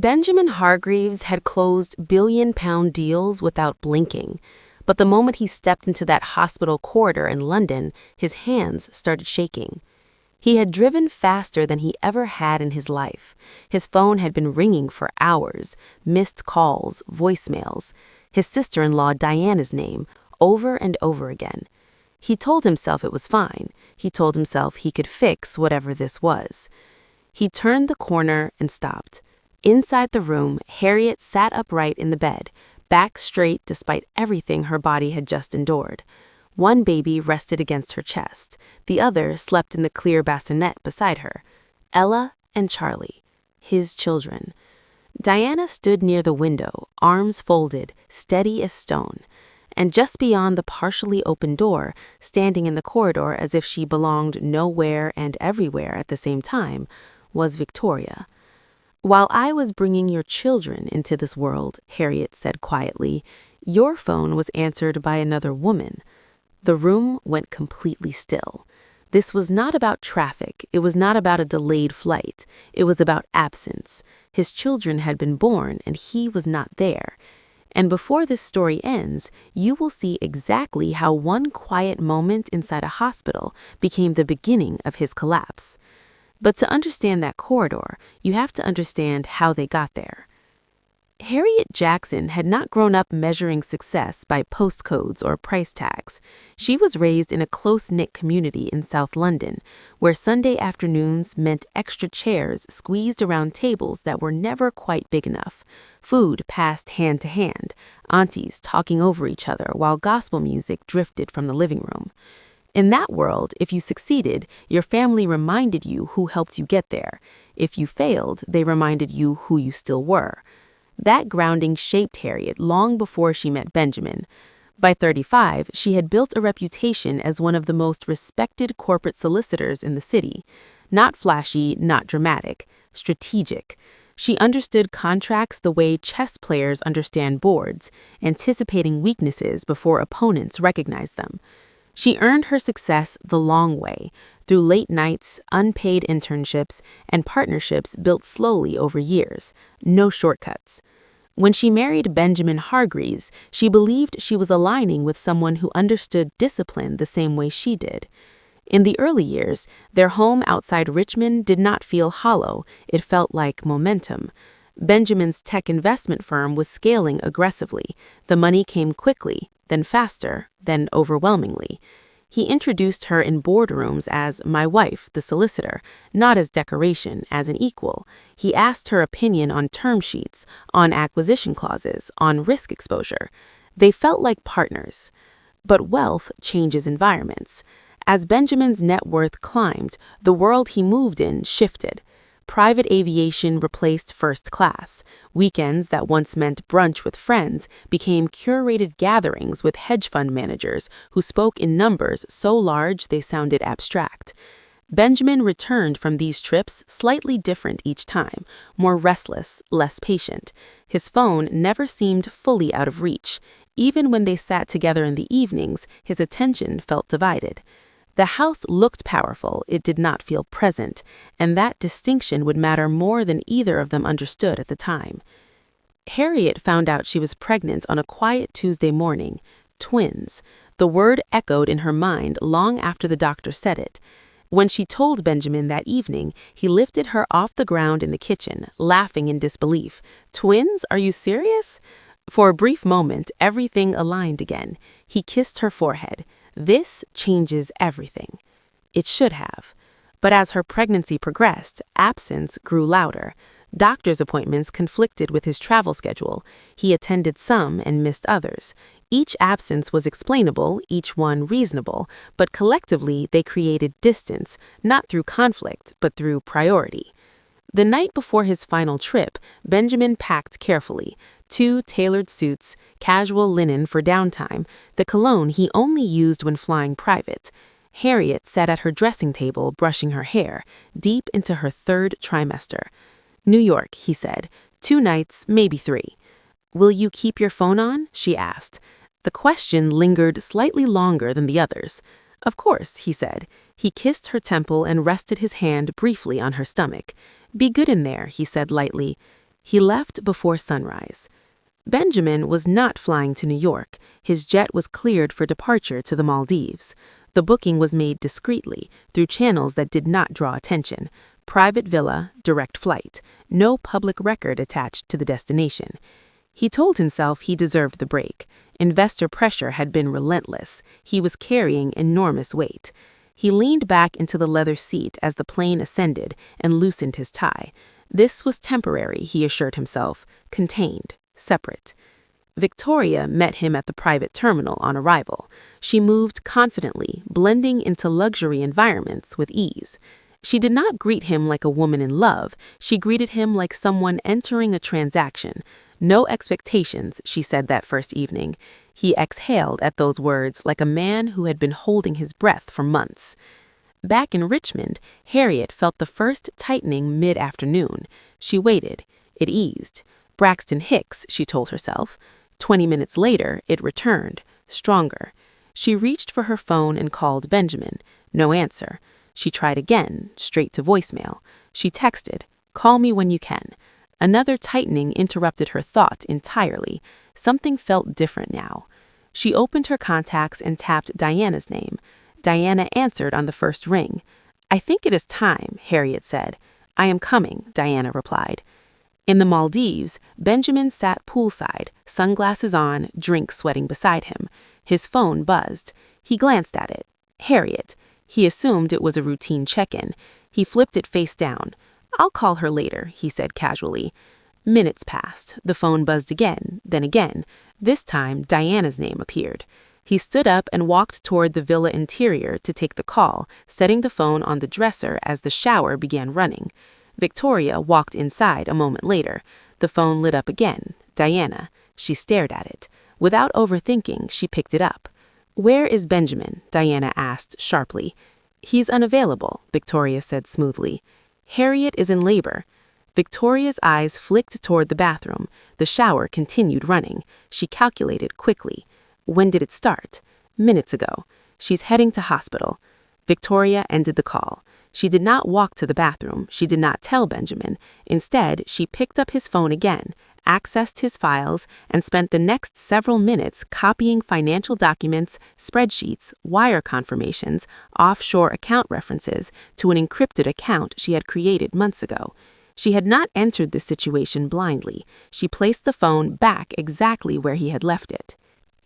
Benjamin Hargreaves had closed billion-pound deals without blinking, but the moment he stepped into that hospital corridor in London, his hands started shaking. He had driven faster than he ever had in his life. His phone had been ringing for hours, missed calls, voicemails, his sister-in-law Diana's name, over and over again. He told himself it was fine. He told himself he could fix whatever this was. He turned the corner and stopped. Inside the room, Harriet sat upright in the bed, back straight despite everything her body had just endured. One baby rested against her chest. The other slept in the clear bassinet beside her. Ella and Charlie, his children. Diana stood near the window, arms folded, steady as stone. And just beyond the partially open door, standing in the corridor as if she belonged nowhere and everywhere at the same time, was Victoria. "While I was bringing your children into this world," Harriet said quietly, "your phone was answered by another woman." The room went completely still. This was not about traffic. It was not about a delayed flight. It was about absence. His children had been born, and he was not there. And before this story ends, you will see exactly how one quiet moment inside a hospital became the beginning of his collapse. But to understand that corridor, you have to understand how they got there. Harriet Jackson had not grown up measuring success by postcodes or price tags. She was raised in a close-knit community in South London, where Sunday afternoons meant extra chairs squeezed around tables that were never quite big enough, food passed hand to hand, aunties talking over each other while gospel music drifted from the living room. In that world, if you succeeded, your family reminded you who helped you get there. If you failed, they reminded you who you still were. That grounding shaped Harriet long before she met Benjamin. By 35, she had built a reputation as one of the most respected corporate solicitors in the city. Not flashy, not dramatic, strategic. She understood contracts the way chess players understand boards, anticipating weaknesses before opponents recognize them. She earned her success the long way, through late nights, unpaid internships, and partnerships built slowly over years. No shortcuts. When she married Benjamin Hargreaves, she believed she was aligning with someone who understood discipline the same way she did. In the early years, their home outside Richmond did not feel hollow. It felt like momentum. Benjamin's tech investment firm was scaling aggressively. The money came quickly, then faster, then overwhelmingly. He introduced her in boardrooms as my wife, the solicitor, not as decoration, as an equal. He asked her opinion on term sheets, on acquisition clauses, on risk exposure. They felt like partners. But wealth changes environments. As Benjamin's net worth climbed, the world he moved in shifted. Private aviation replaced first class. Weekends that once meant brunch with friends became curated gatherings with hedge fund managers who spoke in numbers so large they sounded abstract. Benjamin returned from these trips slightly different each time, more restless, less patient. His phone never seemed fully out of reach. Even when they sat together in the evenings, his attention felt divided. The house looked powerful, it did not feel present, and that distinction would matter more than either of them understood at the time. Harriet found out she was pregnant on a quiet Tuesday morning. Twins. The word echoed in her mind long after the doctor said it. When she told Benjamin that evening, he lifted her off the ground in the kitchen, laughing in disbelief. "Twins? Are you serious?" For a brief moment, everything aligned again. He kissed her forehead. This changes everything. It should have. But as her pregnancy progressed, absence grew louder. Doctor's appointments conflicted with his travel schedule. He attended some and missed others. Each absence was explainable, each one reasonable, but collectively they created distance, not through conflict, but through priority. The night before his final trip, Benjamin packed carefully. 2 tailored suits, casual linen for downtime, the cologne he only used when flying private. Harriet sat at her dressing table brushing her hair, deep into her 3rd trimester. "New York," he said. 2 nights, maybe 3. "Will you keep your phone on?" she asked. The question lingered slightly longer than the others. "Of course," he said. He kissed her temple and rested his hand briefly on her stomach. "Be good in there," he said lightly. He left before sunrise. Benjamin was not flying to New York. His jet was cleared for departure to the Maldives. The booking was made discreetly, through channels that did not draw attention. Private villa, direct flight, no public record attached to the destination. He told himself he deserved the break. Investor pressure had been relentless. He was carrying enormous weight. He leaned back into the leather seat as the plane ascended and loosened his tie. This was temporary, he assured himself, contained, separate. Victoria met him at the private terminal on arrival. She moved confidently, blending into luxury environments with ease. She did not greet him like a woman in love. She greeted him like someone entering a transaction. No expectations, she said that first evening. He exhaled at those words like a man who had been holding his breath for months. Back in Richmond, Harriet felt the first tightening mid-afternoon. She waited. It eased. Braxton Hicks, she told herself. 20 minutes later, it returned, stronger. She reached for her phone and called Benjamin. No answer. She tried again, straight to voicemail. She texted, "Call me when you can." Another tightening interrupted her thought entirely. Something felt different now. She opened her contacts and tapped Diana's name. Diana answered on the first ring. "I think it is time," Harriet said. "I am coming," Diana replied. In the Maldives, Benjamin sat poolside, sunglasses on, drink sweating beside him. His phone buzzed. He glanced at it. Harriet. He assumed it was a routine check-in. He flipped it face down. "I'll call her later," he said casually. Minutes passed. The phone buzzed again, then again. This time, Diana's name appeared. He stood up and walked toward the villa interior to take the call, setting the phone on the dresser as the shower began running. Victoria walked inside a moment later. The phone lit up again. Diana. She stared at it. Without overthinking, she picked it up. "Where is Benjamin?" Diana asked sharply. "He's unavailable," Victoria said smoothly. "Harriet is in labor." Victoria's eyes flicked toward the bathroom. The shower continued running. She calculated quickly. When did it start? Minutes ago. She's heading to hospital. Victoria ended the call. She did not walk to the bathroom. She did not tell Benjamin. Instead, she picked up his phone again, accessed his files, and spent the next several minutes copying financial documents, spreadsheets, wire confirmations, offshore account references to an encrypted account she had created months ago. She had not entered this situation blindly. She placed the phone back exactly where he had left it.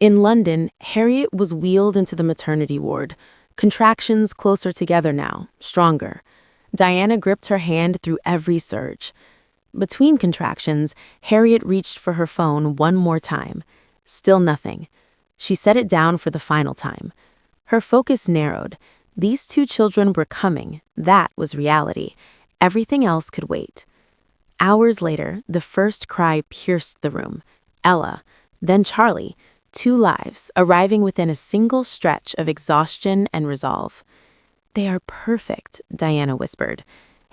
In London, Harriet was wheeled into the maternity ward. Contractions closer together now, stronger. Diana gripped her hand through every surge. Between contractions, Harriet reached for her phone one more time. Still nothing. She set it down for the final time. Her focus narrowed. These two children were coming. That was reality. Everything else could wait. Hours later, the first cry pierced the room. Ella, then Charlie. 2 lives, arriving within a single stretch of exhaustion and resolve. "They are perfect," Diana whispered.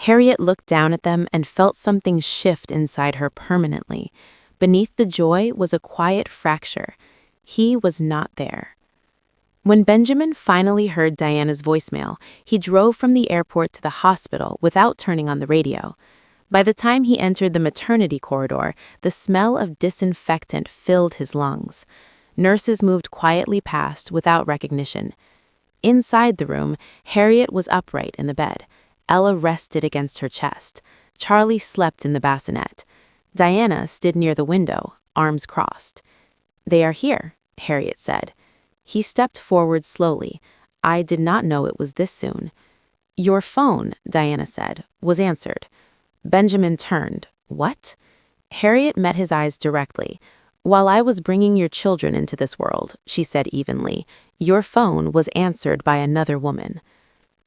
Harriet looked down at them and felt something shift inside her permanently. Beneath the joy was a quiet fracture. He was not there. When Benjamin finally heard Diana's voicemail, he drove from the airport to the hospital without turning on the radio. By the time he entered the maternity corridor, the smell of disinfectant filled his lungs. Nurses moved quietly past without recognition. Inside the room, Harriet was upright in the bed. Ella rested against her chest. Charlie slept in the bassinet. Diana stood near the window, arms crossed. "They are here," Harriet said. He stepped forward slowly. "I did not know it was this soon." "Your phone," Diana said, was answered. Benjamin turned. "What?" Harriet met his eyes directly. "While I was bringing your children into this world," she said evenly, "your phone was answered by another woman."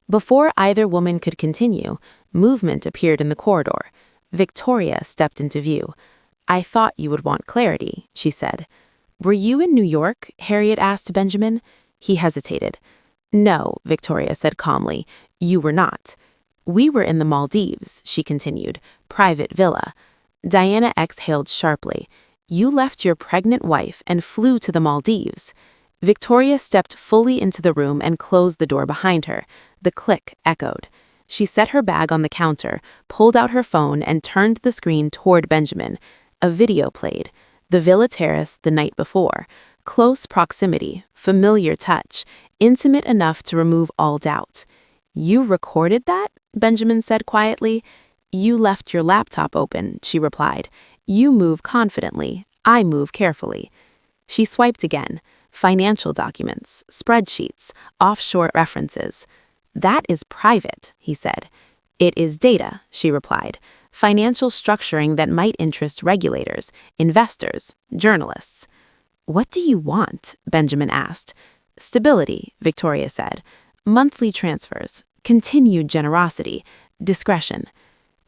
Before either woman could continue, movement appeared in the corridor. Victoria stepped into view. "I thought you would want clarity," she said. "Were you in New York?" Harriet asked Benjamin. He hesitated. "No," Victoria said calmly, "you were not." "We were in the Maldives," she continued, "private villa." Diana exhaled sharply. "You left your pregnant wife and flew to the Maldives." Victoria stepped fully into the room and closed the door behind her. The click echoed. She set her bag on the counter, pulled out her phone, and turned the screen toward Benjamin. A video played. The Villa Terrace the night before. Close proximity, familiar touch, intimate enough to remove all doubt. "You recorded that?" Benjamin said quietly. "You left your laptop open," she replied. "You move confidently. I move carefully." She swiped again. Financial documents, spreadsheets, offshore references. "That is private," he said. "It is data," she replied. "Financial structuring that might interest regulators, investors, journalists." "What do you want?" Benjamin asked. "Stability," Victoria said. "Monthly transfers, continued generosity, discretion."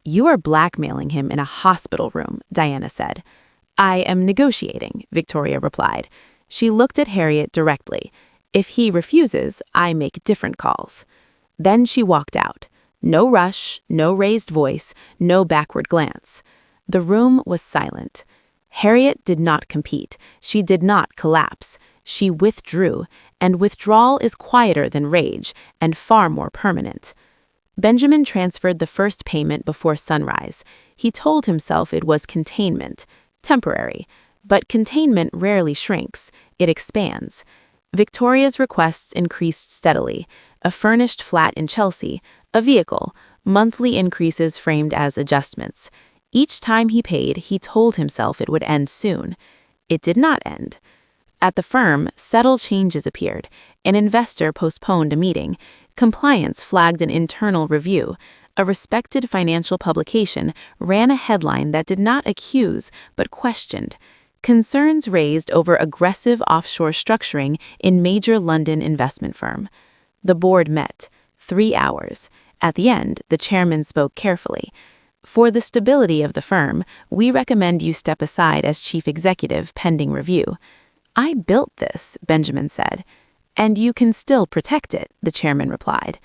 "You are blackmailing him in a hospital room," Diana said. "I am negotiating," Victoria replied. She looked at Harriet directly. "If he refuses, I make different calls." Then she walked out. No rush, no raised voice, no backward glance. The room was silent. Harriet did not compete. She did not collapse. She withdrew, and withdrawal is quieter than rage and far more permanent. Benjamin transferred the first payment before sunrise. He told himself it was containment, temporary. But containment rarely shrinks, it expands. Victoria's requests increased steadily. A furnished flat in Chelsea, a vehicle, monthly increases framed as adjustments. Each time he paid, he told himself it would end soon. It did not end. At the firm, subtle changes appeared. An investor postponed a meeting. Compliance flagged an internal review. A respected financial publication ran a headline that did not accuse, but questioned. Concerns raised over aggressive offshore structuring in major London investment firm. The board met. 3 hours. At the end, the chairman spoke carefully. "For the stability of the firm, we recommend you step aside as chief executive pending review." "I built this," Benjamin said. "And you can still protect it," the chairman replied.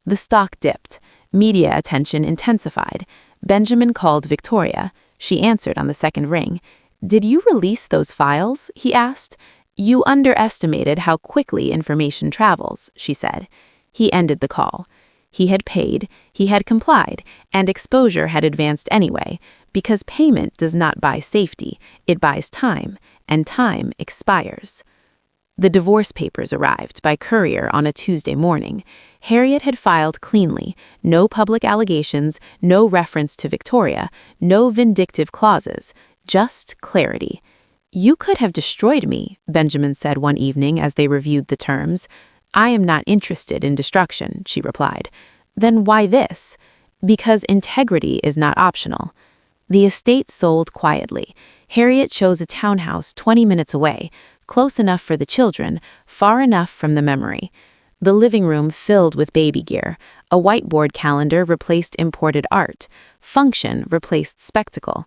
The stock dipped. Media attention intensified. Benjamin called Victoria. She answered on the second ring. "Did you release those files?" he asked. "You underestimated how quickly information travels," she said. He ended the call. He had paid, he had complied, and exposure had advanced anyway, because payment does not buy safety, it buys time, and time expires. The divorce papers arrived by courier on a Tuesday morning. Harriet had filed cleanly, no public allegations, no reference to Victoria, no vindictive clauses, just clarity. "You could have destroyed me," Benjamin said one evening as they reviewed the terms. "I am not interested in destruction," she replied. "Then why this?" "Because integrity is not optional." The estate sold quietly. Harriet chose a townhouse 20 minutes away, close enough for the children, far enough from the memory. The living room filled with baby gear. A whiteboard calendar replaced imported art. Function replaced spectacle.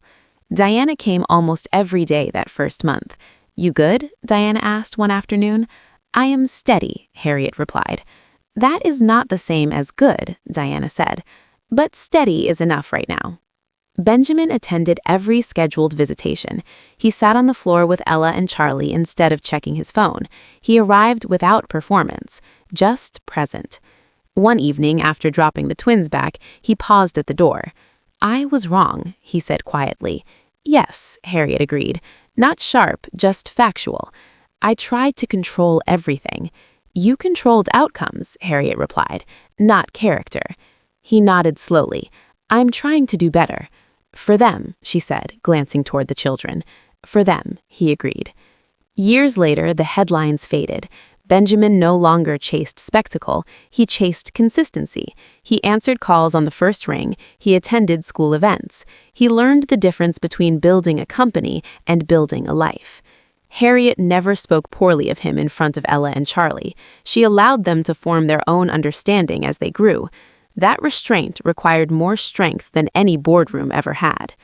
Diana came almost every day that first month. "You good?" Diana asked one afternoon. "I am steady," Harriet replied. "That is not the same as good," Diana said. "But steady is enough right now." Benjamin attended every scheduled visitation. He sat on the floor with Ella and Charlie instead of checking his phone. He arrived without performance, just present. One evening, after dropping the twins back, he paused at the door. "I was wrong," he said quietly. "Yes," Harriet agreed. "Not sharp, just factual. I tried to control everything." "You controlled outcomes," Harriet replied, "not character." He nodded slowly. "I'm trying to do better." "For them," she said, glancing toward the children. "For them," he agreed. Years later, the headlines faded. Benjamin no longer chased spectacle, he chased consistency. He answered calls on the first ring, he attended school events. He learned the difference between building a company and building a life. Harriet never spoke poorly of him in front of Ella and Charlie. She allowed them to form their own understanding as they grew. That restraint required more strength than any boardroom ever had.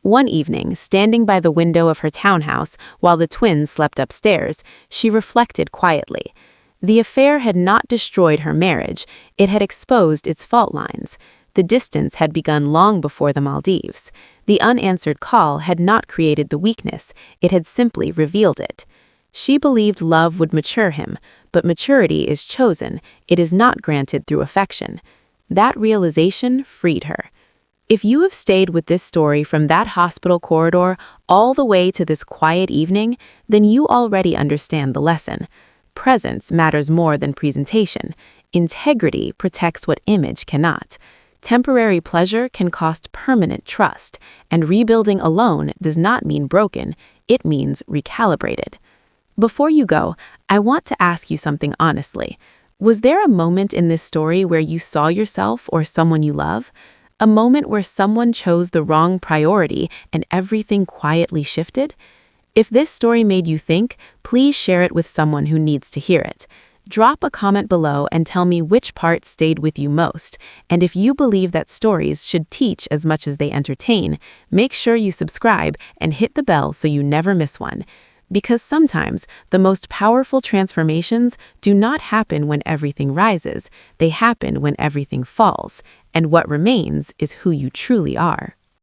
One evening, standing by the window of her townhouse while the twins slept upstairs, she reflected quietly. The affair had not destroyed her marriage, it had exposed its fault lines. The distance had begun long before the Maldives. The unanswered call had not created the weakness, it had simply revealed it. She believed love would mature him, but maturity is chosen, it is not granted through affection. That realization freed her. If you have stayed with this story from that hospital corridor all the way to this quiet evening, then you already understand the lesson. Presence matters more than presentation. Integrity protects what image cannot. Temporary pleasure can cost permanent trust, and rebuilding alone does not mean broken, it means recalibrated. Before you go, I want to ask you something honestly. Was there a moment in this story where you saw yourself or someone you love? A moment where someone chose the wrong priority and everything quietly shifted? If this story made you think, please share it with someone who needs to hear it. Drop a comment below and tell me which part stayed with you most. And if you believe that stories should teach as much as they entertain, make sure you subscribe and hit the bell so you never miss one. Because sometimes the most powerful transformations do not happen when everything rises, they happen when everything falls, and what remains is who you truly are.